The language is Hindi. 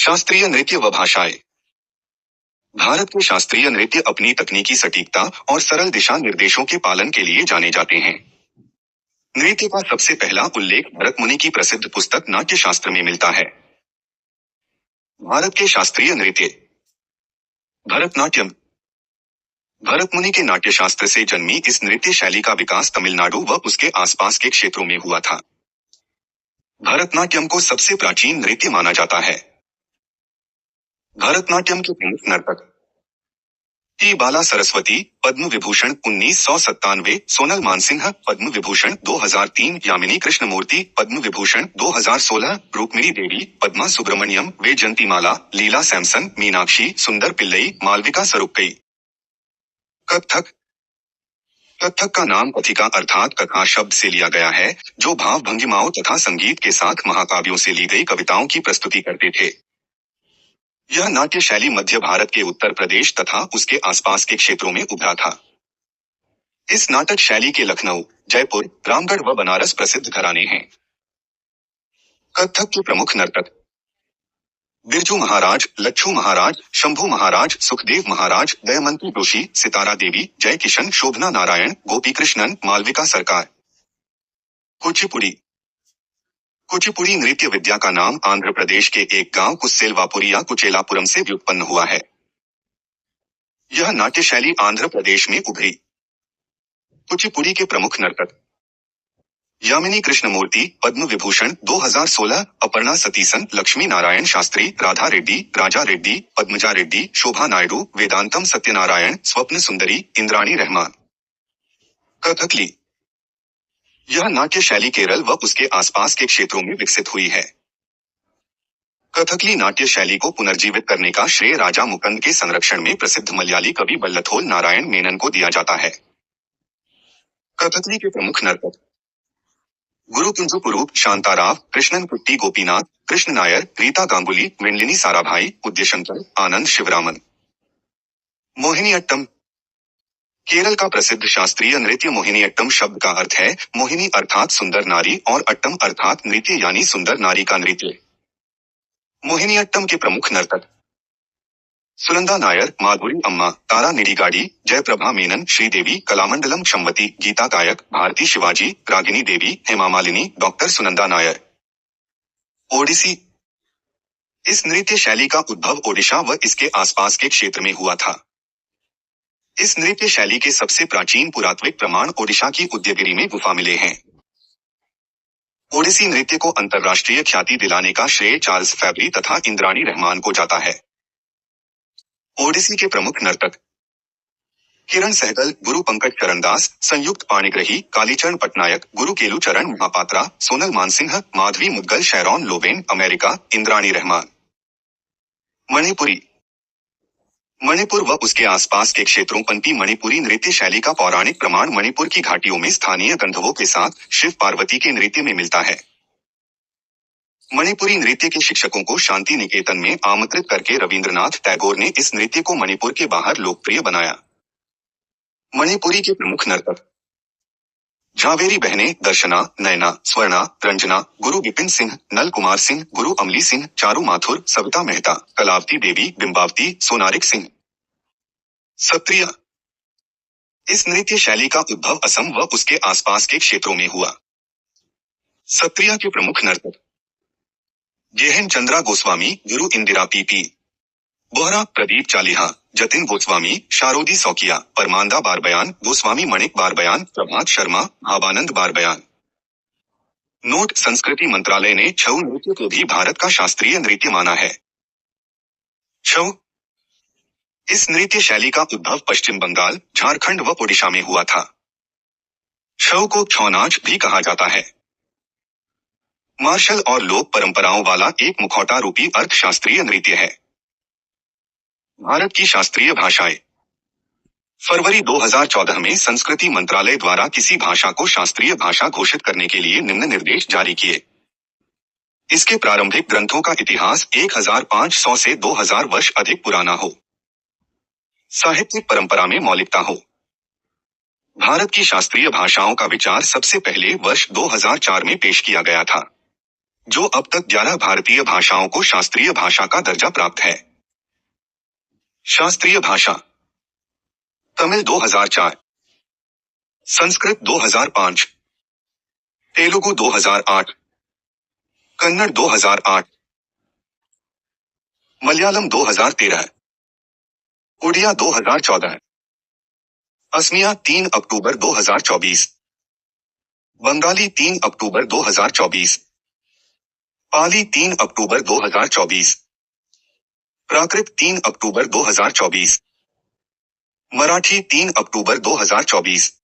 शास्त्रीय नृत्य व भाषाएं। भारत के शास्त्रीय नृत्य अपनी तकनीकी सटीकता और सरल दिशा निर्देशों के पालन के लिए जाने जाते हैं। नृत्य का सबसे पहला उल्लेख भरत मुनि की प्रसिद्ध पुस्तक नाट्य शास्त्र में मिलता है। भारत के शास्त्रीय नृत्य। भरतनाट्यम। भरत मुनि के नाट्य शास्त्र से जन्मी इस नृत्य शैली का विकास तमिलनाडु व उसके आसपास के क्षेत्रों में हुआ था। भरतनाट्यम को सबसे प्राचीन नृत्य माना जाता है। भरतनाट्यम के प्रमुख नर्तक टी बाला सरस्वती, पद्म विभूषण 1997, सोनल मानसिंह, पद्म विभूषण 2003, यामिनी कृष्णमूर्ति, पद्म विभूषण 2016, रुक्मिणी देवी, पद्मा सुब्रमण्यम, वैजयंतीमाला, लीला सैमसन, मीनाक्षी, सुंदर पिल्लई, मालविका सरुक्कई। कथक। कथक का नाम कथिका अर्थात कथा शब्द से लिया गया है, जो भाव भंगिमाओं तथा संगीत के साथ महाकाव्यों से ली गई कविताओं की प्रस्तुति करते थे। यह नाट्य शैली मध्य भारत के उत्तर प्रदेश तथा उसके आसपास के क्षेत्रों में उभरा था। इस नाटक शैली के लखनऊ, जयपुर, रामगढ़ व बनारस प्रसिद्ध घराने हैं। कथक के प्रमुख नर्तक बिरजू महाराज, लच्छू महाराज, शंभू महाराज, सुखदेव महाराज, दयामंती जोशी, सितारा देवी, जय किशन, शोभना नारायण, गोपीकृष्णन, मालविका सरकार। कुचिपुड़ी। कुचिपुड़ी नृत्य विद्या का नाम आंध्र प्रदेश के एक गांव कुस्सेलवापुरी या कुचेलापुरम से व्युत्पन्न हुआ है। यह नाट्य शैली आंध्र प्रदेश में उभरी। कुचिपुड़ी के प्रमुख नर्तक यामिनी कृष्णमूर्ति, पद्म विभूषण 2016, अपर्णा सतीसन, लक्ष्मी नारायण शास्त्री, राधा रेड्डी, राजा रेड्डी, पद्मजा रेड्डी, शोभा नायडू, वेदांतम सत्यनारायण, स्वप्न सुंदरी, इंद्राणी रहमान। कथकली। यह नाट्य शैली केरल व उसके आसपास के क्षेत्रों में विकसित हुई है। कथकली नाट्य शैली को पुनर्जीवित करने का श्रेय राजा मुकंद के संरक्षण में प्रसिद्ध मलयाली कवि बल्लथोल नारायण मेनन को दिया जाता है। कथकली के प्रमुख नर्तक गुरु कुंजुपुरूप, शांताराव, कृष्णन कुट्टी गोपीनाथ, कृष्ण नायर, रीता गांगुली, मृणलिनी साराभाई, उद्यशंकर, आनंद शिवरामन। मोहिनीअट्टम। केरल का प्रसिद्ध शास्त्रीय नृत्य मोहिनीअट्टम शब्द का अर्थ है मोहिनी अर्थात सुंदर नारी और अट्टम अर्थात नृत्य यानी सुंदर नारी का नृत्य। मोहिनीअट्टम के प्रमुख नर्तक सुनंदा नायर, माधुरी अम्मा, तारा निडिगाडी, जयप्रभा मेनन, श्रीदेवी, कलामंडलम क्षमवती, गीता गायक, भारती शिवाजी, रागिनी देवी, हेमा मालिनी, डॉक्टर सुनंदा नायर। ओडिसी। इस नृत्य शैली का उद्भव ओडिशा व इसके आसपास के क्षेत्र में हुआ था। इस नृत्य शैली के सबसे प्राचीन पुरातात्विक प्रमाण ओडिशा की उदयगिरी में गुफा मिले हैं। ओडिसी नृत्य को अंतर्राष्ट्रीय ख्याति दिलाने का श्रेय चार्ल्स फैब्री तथा इंद्राणी रहमान को जाता है। ओडिसी के प्रमुख नर्तक किरण सहगल, गुरु पंकज चरणदास, संयुक्त पाणिग्रही, कालीचरण पटनायक, गुरु केलू चरण महापात्रा, सोनल मानसिंह, माधवी मुद्गल, शैरॉन लोबेन, अमेरिका, इंद्राणी रहमान। मणिपुरी। मणिपुर व उसके आसपास के क्षेत्रों पंपी मणिपुरी नृत्य शैली का पौराणिक प्रमाण मणिपुर की घाटियों में स्थानीय गंधर्वों के साथ शिव पार्वती के नृत्य में मिलता है। मणिपुरी नृत्य के शिक्षकों को शांति निकेतन में आमंत्रित करके रविंद्रनाथ टैगोर ने इस नृत्य को मणिपुर के बाहर लोकप्रिय बनाया। मणिपुरी के प्रमुख नर्तक झावेरी बहनें दर्शना, नयना, स्वर्णा, रंजना, गुरु विपिन सिंह, नल कुमार सिंह, गुरु अमली सिंह, चारू माथुर, सविता मेहता, कलावती देवी, बिंबावती, सोनारिक सिंह। सत्रिया। इस नृत्य शैली का उद्भव असम व उसके आसपास के क्षेत्रों में हुआ। सत्रिया के प्रमुख नर्तक गेहन चंद्रा गोस्वामी, गुरु इंदिरा पीपी, बोहरा, प्रदीप चालिहा, जतिन गोस्वामी, शारोदी सौकिया, परमानंदा बारबयान, गोस्वामी मणिक बारबयान, प्रभात शर्मा, भावानंद बारबयान। नोट: संस्कृति मंत्रालय ने छऊ नृत्य को भी भारत का शास्त्रीय नृत्य माना है। छऊ। इस नृत्य शैली का उद्भव पश्चिम बंगाल, झारखंड व ओडिशा में हुआ था। छऊ को छौ नाच भी कहा जाता है। मार्शल और लोक परंपराओं वाला एक मुखौटा रूपी अर्थशास्त्रीय नृत्य है। भारत की शास्त्रीय भाषाएं। फरवरी 2014 में संस्कृति मंत्रालय द्वारा किसी भाषा को शास्त्रीय भाषा घोषित करने के लिए निम्न निर्देश जारी किए। इसके प्रारंभिक ग्रंथों का इतिहास 1500 से 2000 वर्ष अधिक पुराना हो। साहित्यिक परंपरा में मौलिकता हो। भारत की शास्त्रीय भाषाओं का विचार सबसे पहले वर्ष 2004 में पेश किया गया था। जो अब तक 11 भारतीय भाषाओं को शास्त्रीय भाषा का दर्जा प्राप्त है। शास्त्रीय भाषा: तमिल 2004, संस्कृत 2005, तेलुगु 2008, कन्नड़ 2008, मलयालम 2013, उड़िया 2014, असमिया 3 अक्टूबर 2024, बंगाली 3 अक्टूबर 2024, पाली 3 अक्टूबर 2024, प्राकृत 3 अक्टूबर 2024, मराठी 3 अक्टूबर 2024।